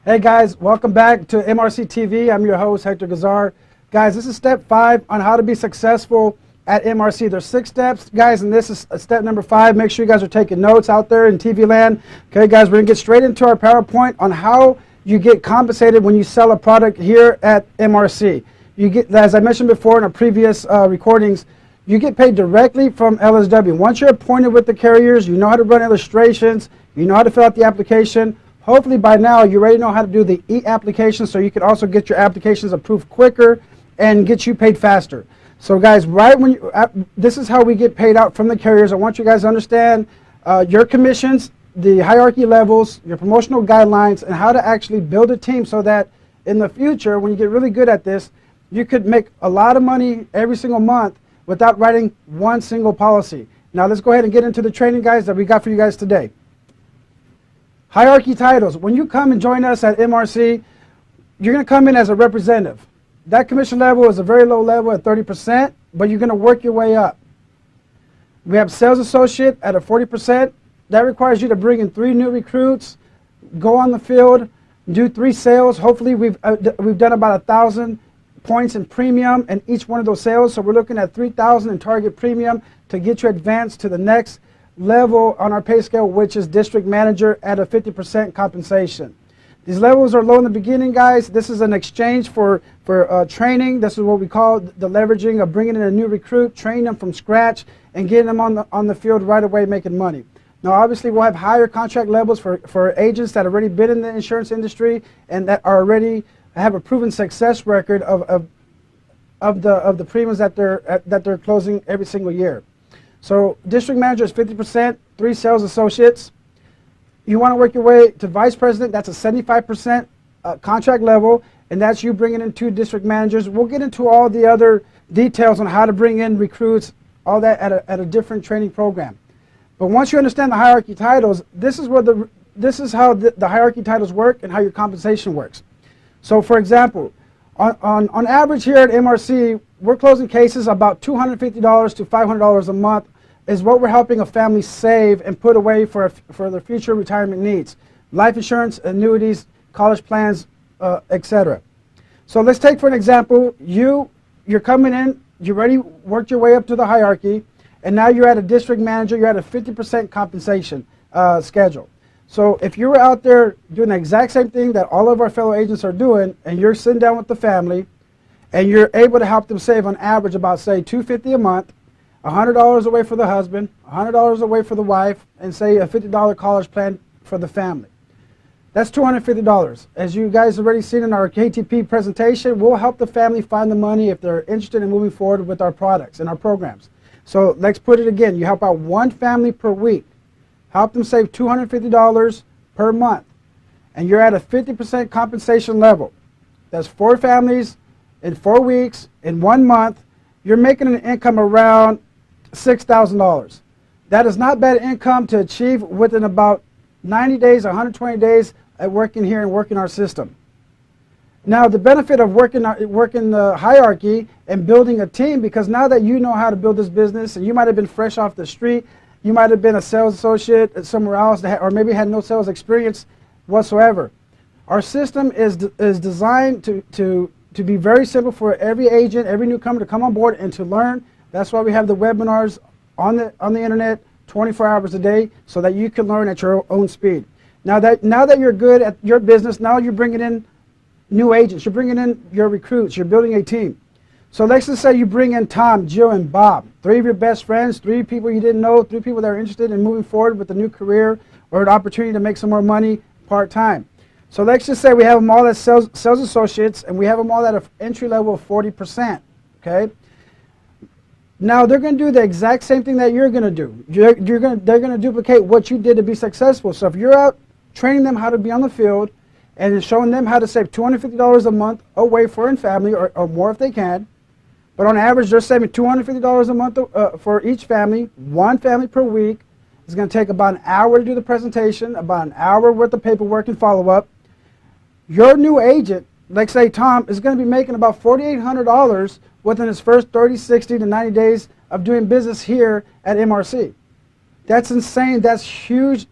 Hey guys, welcome back to MRC TV. I'm your host, Hector Gazar. Guys, this is step 5 on how to be successful at MRC. There's 6 steps, guys, and this is step number 5. Make sure you guys are taking notes out there in TV land. Okay, guys, we're going to get straight into our PowerPoint on how you get compensated when you sell a product here at MRC. You get, as I mentioned before in our previous recordings, you get paid directly from LSW. Once you're appointed with the carriers, you know how to run illustrations, you know how to fill out the application. Hopefully by now you already know how to do the e-application, so you can also get your applications approved quicker and get you paid faster. So guys, right when you, this is how we get paid out from the carriers. I want you guys to understand your commissions, the hierarchy levels, your promotional guidelines, and how to actually build a team so that in the future, when you get really good at this, you could make a lot of money every single month without writing one single policy. Now let's go ahead and get into the training, guys, that we got for you guys today. Hierarchy titles. When you come and join us at MRC, you're going to come in as a representative. That commission level is a very low level at 30%, but you're going to work your way up. We have sales associate at a 40%. That requires you to bring in 3 new recruits, go on the field, do 3 sales. Hopefully we've done about 1,000 points in premium in each one of those sales. So we're looking at 3,000 in target premium to get you advanced to the next level on our pay scale, which is district manager at a 50% compensation. These levels are low in the beginning, guys. This is an exchange for training. This is what we call the leveraging of bringing in a new recruit, training them from scratch, and getting them on the field right away making money. Now, obviously, we'll have higher contract levels for agents that have already been in the insurance industry and that are already have a proven success record of the premiums that they're closing every single year. So district manager is 50%, 3 sales associates. You want to work your way to vice president. That's a 75% contract level, and that's you bringing in 2 district managers. We'll get into all the other details on how to bring in recruits, all that at a different training program. But once you understand the hierarchy titles, this is how the hierarchy titles work and how your compensation works. So for example, on average here at MRC, we're closing cases about $250 to $500 a month is what we're helping a family save and put away for their future retirement needs. Life insurance, annuities, college plans, etc. So let's take for an example, you're coming in, you already worked your way up to the hierarchy, and now you're at a district manager, you're at a 50% compensation schedule. So if you're out there doing the exact same thing that all of our fellow agents are doing, and you're sitting down with the family, and you're able to help them save on average about, say, $250 a month, $100 away for the husband, $100 away for the wife, and say a $50 college plan for the family. That's $250. As you guys have already seen in our KTP presentation, we'll help the family find the money if they're interested in moving forward with our products and our programs. So let's put it again. You help out 1 family per week. Help them save $250 per month. And you're at a 50% compensation level. That's 4 families in 4 weeks, in 1 month. You're making an income around $6,000. That is not bad income to achieve within about 90 days, 120 days at working here and working our system. Now, the benefit of working the hierarchy and building a team, because now that you know how to build this business, and you might have been fresh off the street, you might have been a sales associate somewhere else, or maybe had no sales experience whatsoever. Our system is designed to be very simple for every agent, every newcomer to come on board and to learn. That's why we have the webinars on the internet 24 hours a day, so that you can learn at your own speed. Now that you're good at your business, now you're bringing in new agents, you're bringing in your recruits, you're building a team. So let's just say you bring in Tom, Jill, and Bob, 3 of your best friends, 3 people you didn't know, 3 people that are interested in moving forward with a new career or an opportunity to make some more money part-time. So let's just say we have them all as sales associates, and we have them all at an entry level of 40%, okay? Now they're going to do the exact same thing that you're going to do. They're going to duplicate what you did to be successful. So if you're out training them how to be on the field and showing them how to save $250 a month away for and family, or more if they can, but on average they're saving $250 a month for each family, 1 family per week. It's going to take about an hour to do the presentation, about an hour worth of paperwork and follow-up. Your new agent, like say Tom, is going to be making about $4,800 within his first 30, 60 to 90 days of doing business here at MRC. That's insane. That's huge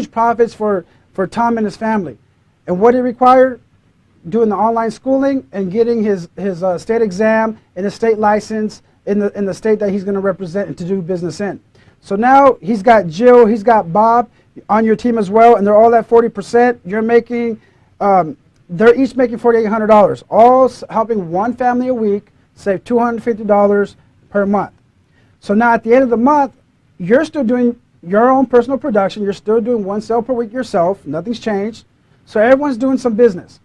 profits for Tom and his family. And what did it require? Doing the online schooling and getting his state exam and his state license in the state that he's going to represent and to do business in. So now he's got Jill, he's got Bob on your team as well, and they're all at 40%. You're making, they're each making $4,800, all helping one family a week save $250 per month. So now at the end of the month, you're still doing your own personal production. You're still doing one sale per week yourself. Nothing's changed. So everyone's doing some business.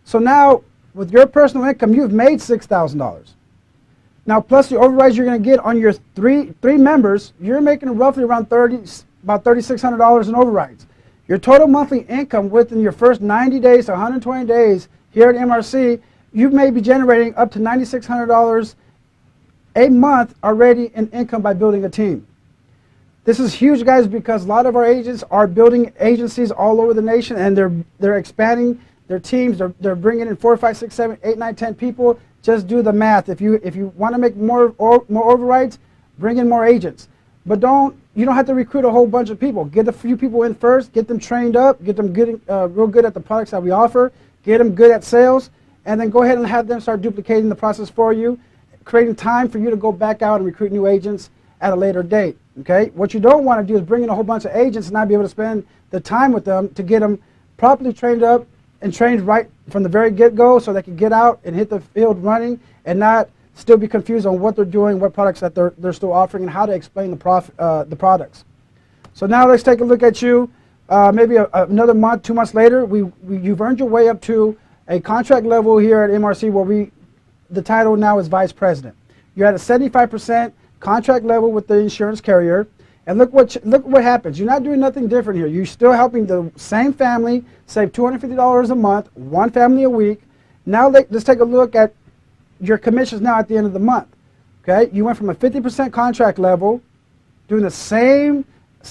So now with your personal income, you've made $6,000. Now plus the overrides you're going to get on your three members, you're making roughly around about $3,600 in overrides. Your total monthly income within your first 90 days to 120 days here at MRC, you may be generating up to $9,600 a month already in income by building a team. This is huge, guys, because a lot of our agents are building agencies all over the nation, and they're expanding their teams. They're bringing in 4, 5, 6, 7, 8, 9, 10 people. Just do the math. If you want to make more overrides, bring in more agents. But you don't have to recruit a whole bunch of people. Get a few people in first, get them trained up, get them real good at the products that we offer, get them good at sales, and then go ahead and have them start duplicating the process for you, creating time for you to go back out and recruit new agents at a later date. Okay? What you don't want to do is bring in a whole bunch of agents and not be able to spend the time with them to get them properly trained up and trained right from the very get-go so they can get out and hit the field running and not still be confused on what they're doing, what products that they're still offering, and how to explain the products. So now let's take a look at you. Maybe another month, 2 months later, you've earned your way up to a contract level here at MRC where the title now is Vice President. You're at a 75% contract level with the insurance carrier. And look what happens. You're not doing nothing different here. You're still helping the same family save $250 a month, one family a week. Now let's take a look at your commissions now at the end of the month. Okay, you went from a 50% contract level, doing the same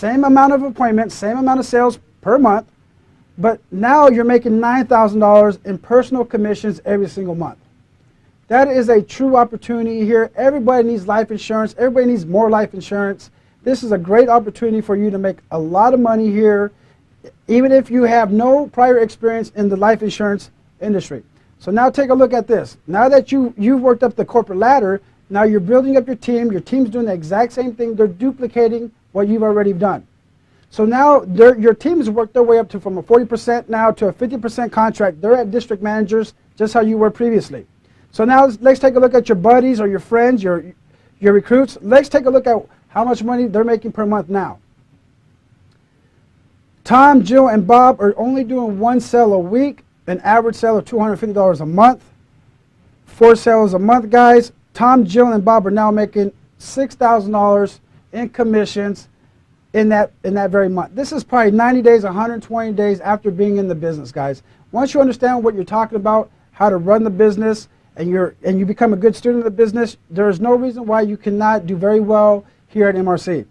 amount of appointments, same amount of sales per month, but now you're making $9,000 in personal commissions every single month. That is a true opportunity here. Everybody needs life insurance. Everybody needs more life insurance. This is a great opportunity for you to make a lot of money here, even if you have no prior experience in the life insurance industry. So now take a look at this. Now that you've worked up the corporate ladder, now you're building up your team. Your team's doing the exact same thing. They're duplicating what you've already done. So now your team has worked their way up to from a 40% now to a 50% contract. They're at district managers, just how you were previously. So now let's take a look at your buddies or your friends, your recruits. Let's take a look at how much money they're making per month now. Tom, Jill, and Bob are only doing one sale a week, an average sale of $250 a month. 4 sales a month, guys. Tom, Jill, and Bob are now making $6,000 in commissions in that very month. This is probably 90 days, 120 days after being in the business, guys. Once you understand what you're talking about, how to run the business, and you become a good student of the business, there is no reason why you cannot do very well here at MRC.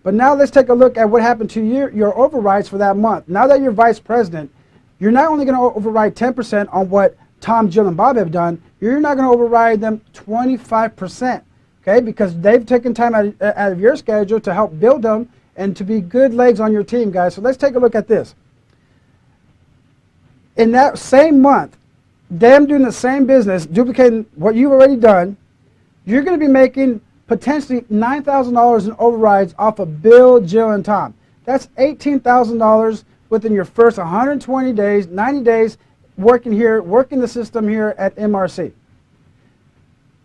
But now let's take a look at what happened to your overrides for that month. Now that you're vice president, you're not only going to override 10% on what Tom, Jill, and Bob have done, you're not going to override them 25%, okay? Because they've taken time out of your schedule to help build them and to be good legs on your team, guys. So let's take a look at this. In that same month, them doing the same business, duplicating what you've already done, you're going to be making potentially $9,000 in overrides off of Bill, Jill, and Tom. That's $18,000 within your first 120 days, 90 days working the system here at MRC.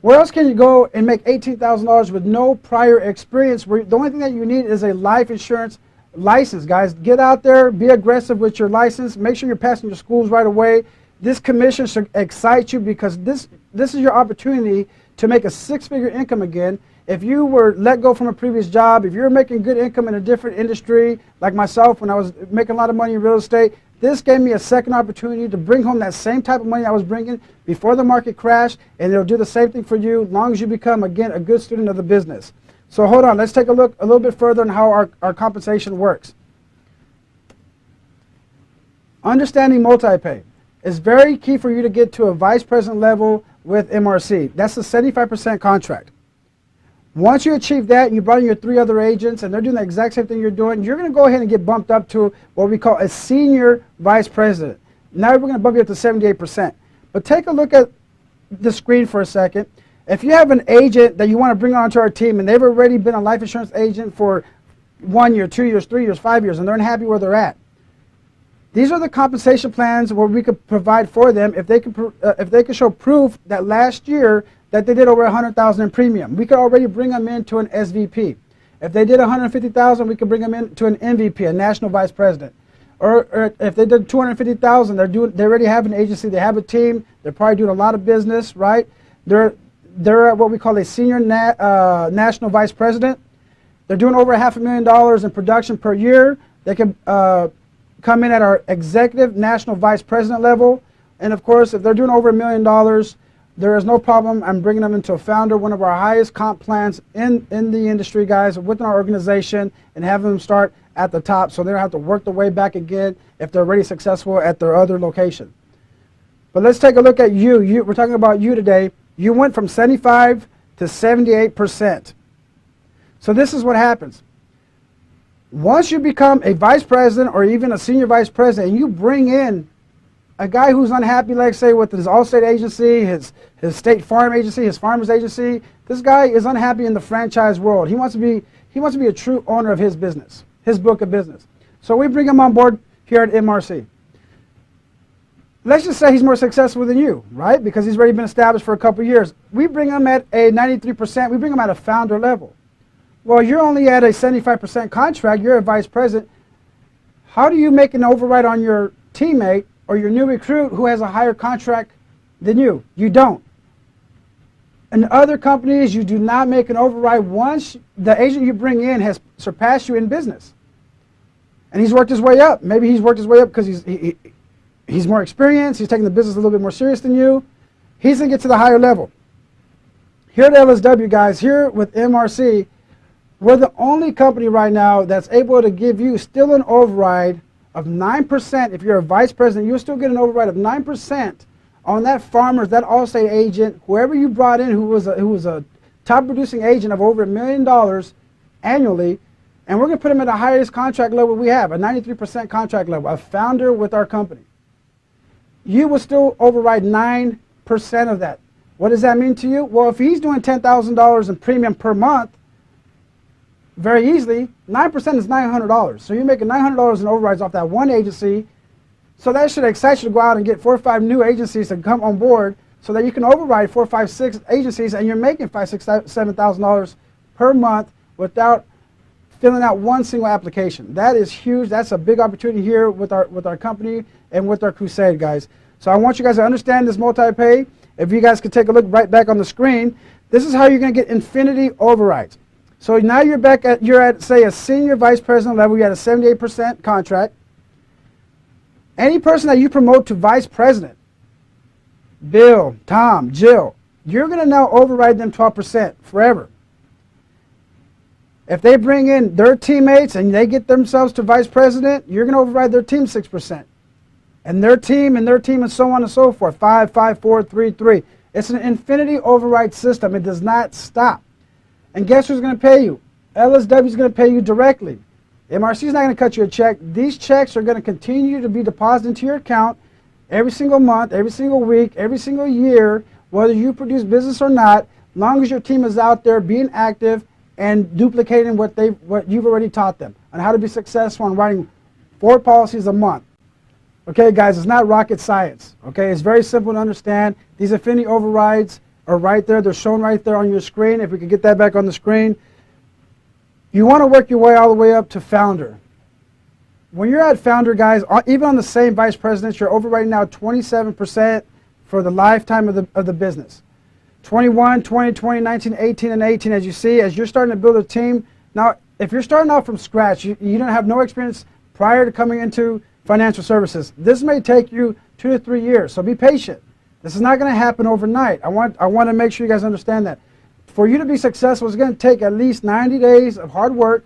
Where else can you go and make $18,000 with no prior experience? The only thing that you need is a life insurance license, guys. Get out there, be aggressive with your license. Make sure you're passing your schools right away. This commission should excite you because this is your opportunity to make a 6-figure income again. If you were let go from a previous job, if you're making good income in a different industry, like myself when I was making a lot of money in real estate, this gave me a second opportunity to bring home that same type of money I was bringing before the market crashed, and it'll do the same thing for you as long as you become, again, a good student of the business. So hold on, let's take a look a little bit further on how our compensation works. Understanding multi-pay is very key for you to get to a vice president level with MRC. That's a 75% contract. Once you achieve that and you brought in your 3 other agents and they're doing the exact same thing you're doing, you're going to go ahead and get bumped up to what we call a senior vice president. Now we're going to bump you up to 78%. But take a look at the screen for a second. If you have an agent that you want to bring onto our team and they've already been a life insurance agent for 1 year, 2 years, 3 years, 5 years, and they're unhappy where they're at, these are the compensation plans where we could provide for them if they could show proof that last year that they did over $100,000 in premium. We could already bring them into an SVP. If they did $150,000, we could bring them into an MVP, a national vice president. Or if they did $250,000, they already have an agency, they have a team, they're probably doing a lot of business, right? They're what we call a senior national vice president. They're doing over $500,000 in production per year. They can come in at our executive national vice president level. And of course, if they're doing over $1 million, there is no problem. I'm bringing them into a founder, one of our highest comp plans in the industry, guys, within our organization, and having them start at the top so they don't have to work their way back again if they're already successful at their other location. But let's take a look at you. We're talking about you today. You went from 75 to 78%. So this is what happens. Once you become a vice president or even a senior vice president and you bring in a guy who's unhappy, like say with his Allstate agency, his State Farm agency, his Farmers agency, this guy is unhappy in the franchise world. He wants to be a true owner of his business, his book of business. So we bring him on board here at MRC. Let's just say he's more successful than you, right? Because he's already been established for a couple of years. We bring him at a 93%. We bring him at a founder level. Well, you're only at a 75% contract. You're a vice president. How do you make an override on your teammate or your new recruit who has a higher contract than you? You don't. In other companies, you do not make an override once the agent you bring in has surpassed you in business. And he's worked his way up. Maybe he's worked his way up because he's more experienced. He's taking the business a little bit more serious than you. He's going to get to the higher level. Here at LSW, guys, here with MRC, we're the only company right now that's able to give you still an override of 9%. If you're a vice president, you'll still get an override of 9% on that farmer, that Allstate agent, whoever you brought in who was a top producing agent of over $1 million annually, and we're going to put him at the highest contract level we have, a 93% contract level, a founder with our company. You will still override 9% of that. What does that mean to you? Well, if he's doing $10,000 in premium per month, very easily, 9% is $900. So you're making $900 in overrides off that one agency. So that should excite you to go out and get 4 or 5 new agencies to come on board so that you can override 4, 5, 6 agencies and you're making $5,000, $6,000, $7,000 per month without filling out one single application. That is huge. That's a big opportunity here with our company and with our crusade, guys. So I want you guys to understand this multi-pay. If you guys could take a look right back on the screen, this is how you're going to get infinity overrides. So now you're at say a senior vice president level. You're at a 78% contract. Any person that you promote to vice president, Bill, Tom, Jill, you're going to now override them 12% forever. If they bring in their teammates and they get themselves to vice president, you're going to override their team 6%. And their team and so on and so forth. 5, 5, 4, 3, 3. It's an infinity override system. It does not stop. And guess who's going to pay you? LSW is going to pay you directly. MRC is not going to cut you a check. These checks are going to continue to be deposited into your account every single month, every single week, every single year, whether you produce business or not, as long as your team is out there being active and duplicating what you've already taught them on how to be successful in writing 4 policies a month. Okay, guys, it's not rocket science. Okay, it's very simple to understand. These infinity overrides are right there. They're shown right there on your screen. If we could get that back on the screen. You want to work your way all the way up to founder. When you're at founder, guys, even on the same vice president, you're overriding now 27% for the lifetime of the business. 21, 20, 20, 19, 18, and 18, as you see, as you're starting to build a team. Now, if you're starting out from scratch, you don't have no experience prior to coming into financial services. This may take you 2 to 3 years, so be patient. This is not going to happen overnight. I want to make sure you guys understand that. For you to be successful, it's going to take at least 90 days of hard work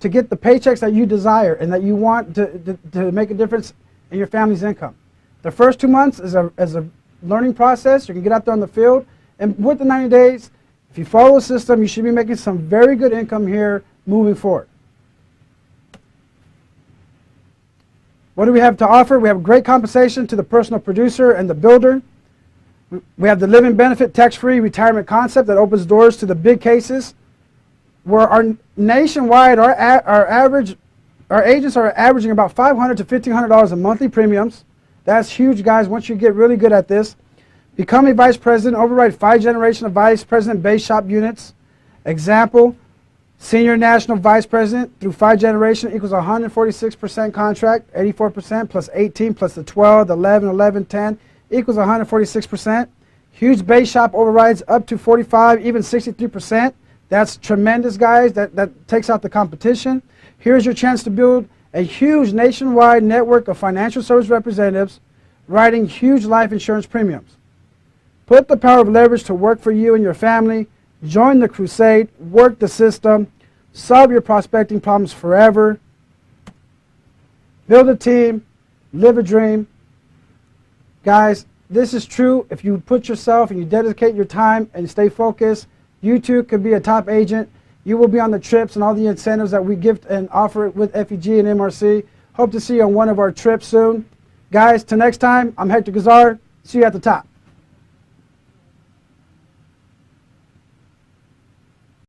to get the paychecks that you desire and that you want to make a difference in your family's income. The first 2 months is a learning process. You can get out there on the field. And with the 90 days, if you follow the system, you should be making some very good income here moving forward. What do we have to offer? We have great compensation to the personal producer and the builder. We have the living benefit tax-free retirement concept that opens doors to the big cases, where our nationwide, our agents are averaging about $500 to $1,500 in monthly premiums. That's huge, guys, once you get really good at this. Become a vice president, override 5 generations of vice president base shop units. Example, senior national vice president through 5 generations equals 146% contract, 84% plus 18 plus the 12, the 11, 11, 10 equals 146%. Huge base shop overrides up to 45, even 63%. That's tremendous, guys. That takes out the competition. Here's your chance to build a huge nationwide network of financial service representatives writing huge life insurance premiums. Put the power of leverage to work for you and your family. Join the crusade. Work the system. Solve your prospecting problems forever. Build a team. Live a dream. Guys, this is true. If you put yourself and you dedicate your time and stay focused, you too could be a top agent. You will be on the trips and all the incentives that we give and offer with FEG and MRC. Hope to see you on one of our trips soon. Guys, till next time, I'm Hector Gazar. See you at the top.